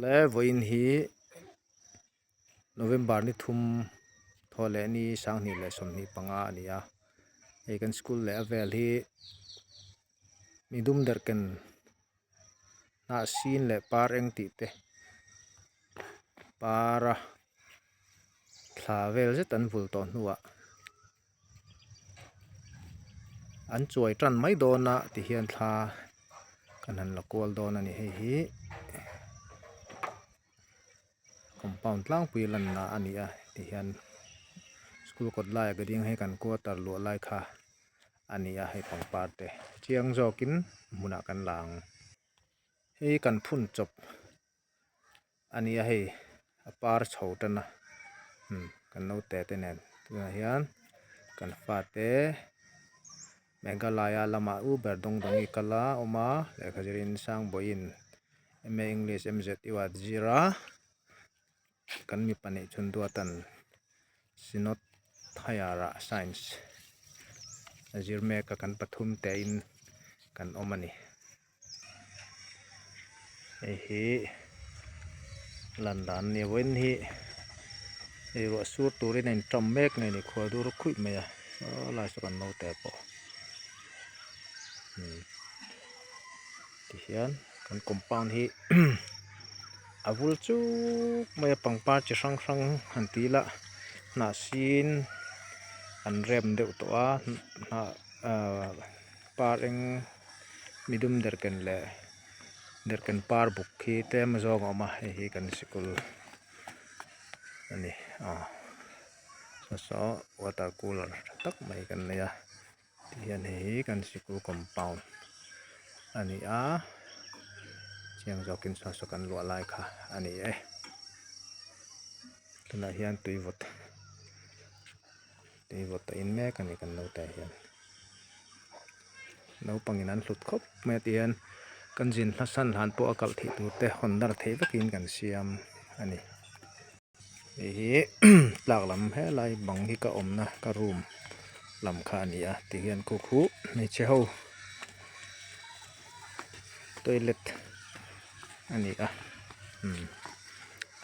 และวันนี้โนเวมบาร์นี่ทุ่มทอเลนี่สังนี่และสมนี่ปังอานี่อ่ะเอกันสกูลและเวลที่มีดุมเดอร์กันน่าซีนและปาร์เองติเตปาระทาเวลจะตันฟุลตอนหัวอันช่วยจันไม่โดนนะที่เฮียนทากันหันละกวลโดนนี่ให้ฮีคอมพาวด์ล่างปีลันนะอันนี้อ่ะที่เฮียนสกูลกดไล่ก็ดิ้งให้กันกวดตลอดไล่ค่ะอันนี้อ่ะให้ปังปาร์เตเชียงจอกินมุนักกันหลังให้กันพุ่นจบอันนี้ให้ปาร์ชาวตันนะกันเอาแต่แน่นตัวเฮียนกันฟาเตเมกาลายาลามาอูเบอร์ดงอีกละออกมาและขจรินสังบอยน์เมอังกฤษเจ็ดอีวัดจีรากันมีปัญหาชนตัวตันสินอตไทยาระไซน์ส์จีรเมกกันปฐุมเตอินกันออกมานี่ลันดานเนี่ยวันนี้ว่าสูตรตัวนี้ในจำเมกในนี่ขวดดูรุคุยไหมอ่ะลายสกันโนแต่ปอที่เห็นกันคอมพาวด์ที่อาวุธจูไม่ปังปาจะสั่งหันตีละน่าซีนอันเริ่มเดือดตัวน่าปาร์เองมีดุมเดอร์กันเลยเดอร์กันปาร์บุกที่เต็มจองออกมาให้กันสกุลอันนี้สอวัตถุกูลตักไม่กันเลยที่เห็นให้กันสกุลคอมพาวด์อันนี้เชียงจอกินสกันลัวไล่ค่ะอันนี้ตัวนั้นเห็นตัววัดอินแม่กันนี่กันเราแต่เห็นเราปังนั้นหลุดครบแม่เตียนกันจินทัศนหันปอกัลที่ตัวแต่คนดาร์เทวกินกันเสียมอันนี้หลักลำให้ไล่บังที่กระอมนะกระรุมลำคานี่ที่เห็นคุไม่เช่าตัวเล็กอันนี้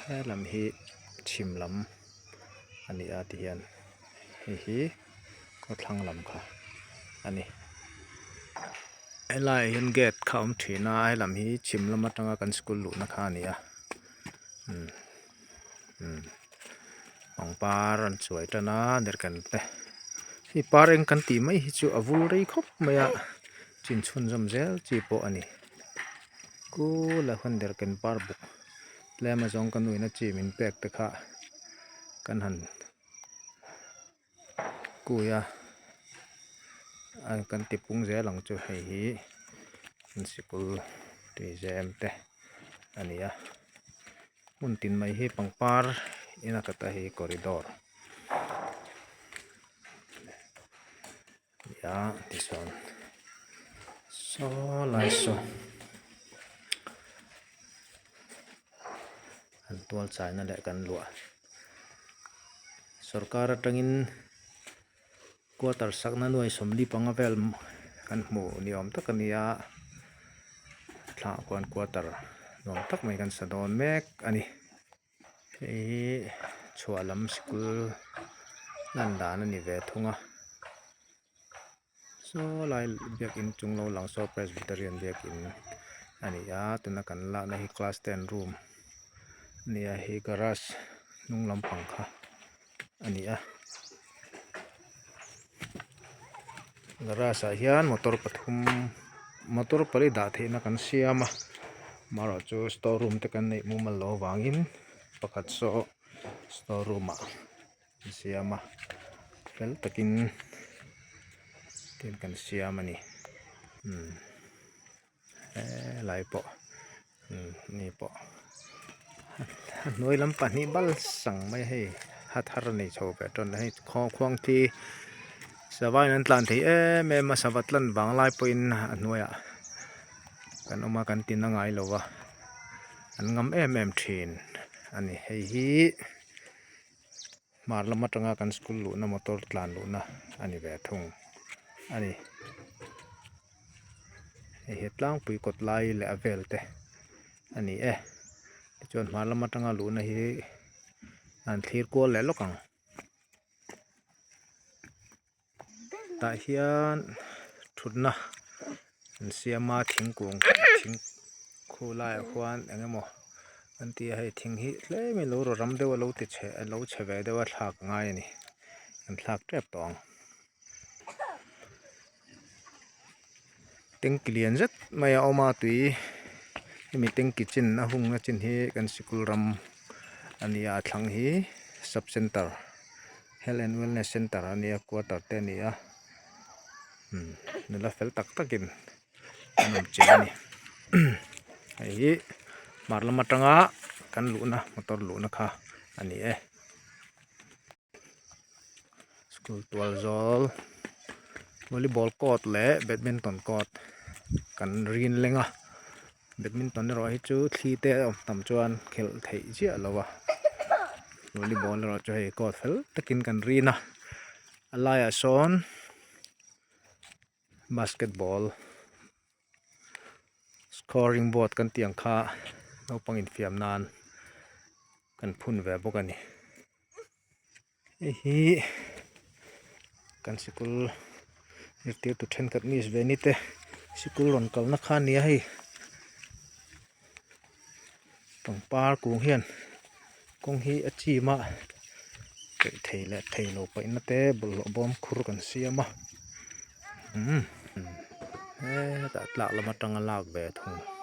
ให้ลำฮีชิมลำอันนี้ที่เห็นฮีก็ทั้งลำค่ะอันนี้ไอ้ลายเห็นเกตเข้าถึงนะไอ้ลำฮีชิมลำมาตั้งกันสกุลลุนะคะนี่ของปารันสวยจังนะเด็กกันแต่ที่ปาเองกันตีไม่หิจูอาวุธเลยครับไม่จินชุนจำเซลจีโปอันนี้กูละคนเด็กกันปาร์บุกแล้วมาจองกันหน่วยนะจีมินแปกตะค่ะกันหันกูกันติปุงเซลหลังจูให้ฮีกันสกุลตีเซมเตอันนี้มุนตินไม่ให้ปังปาร์อินักตาให้คอริดอร์ที่ส่วนไลโซอันตัวสายนั่นแหละกันลัวสรการตั้งอินกัวตรสักนั้นด้วยสมดีปังเวลกันหมู่นิยมตักนี้ถ้าควรกัวตรนอนตักไม่กันสะดอนแมกอันนี้ชัวลำสกุลนั่นด่านั่นนี่เวทุงไล่เบียกินจุงเราหลังโซเพรสบิเตอรียนเบียกินอันนี้ตัวนักกันละในคลาส10 รูมนี่ให้การาสนุ่งลำปังค่ะอันนี้การาสเฮียนมอเตอร์ปฐุมมอเตอร์ปริดาเทนักกันเสียมาเราจูสตอร์รูมตะกันในมุมมันโลวางินประคัตโซสตอร์รูมเสียเฟลตะกินกันเสียมันนี่หลายปอนี่ปอหน่วยลำปันนี่บัลสั่งไม่ให้ฮัทฮาร์นี่โชว์ไปจนให้ข้อควงที่สบายนั้นตลอดที่แม่มาสวัสดิ์ลันบางลายปอินหน่วยกันออกมากันตินนั่งไงหรอวะอันงำเทรนอันนี้ให้มาละมาตั้งกันสกุลลุนะมอเตอร์ตลานลุนะอันนี้แบบทุ่งอันนี้เหตุล่างปุยกดไล่และเวลเตอันนี้ chuan hma lama tanga luhna hi an thlir kual le lokang tah hian thutna an siama thingkung thing khulai khuan engemaw an tia hei thing hi tlemi lo ro ram deuh lo ti lo chhe ve deuh a thlak ngai ani an thlak trep tawng tengki lian zet mai a awma tui hemi tengki chin a hung a chin hi kan sikul ram ania thlang hi sub center health and wellness center ania quarter te ania nula fel tak takin anum che ani hei marlama tanga kan luhna motor luhna kha ani school tual zol volleyball court le badminton court kan rin lenga badminton ni ro hi chu thli te tam chuan khel thei chia lowa volleyball ro chu hei court fel takin kan rina alaya son basketball scoring board kan tiang kha naupang infiam nan kan phun ve bawk ani hi kan sikul nirtir tu then kat nis ve ni te sikul ron kalna kha nia hei pangpar kung hian kong hi achi ma thei le thei lo pai na te bul bom khur kan siama ta tlak lama tanga lak ve thung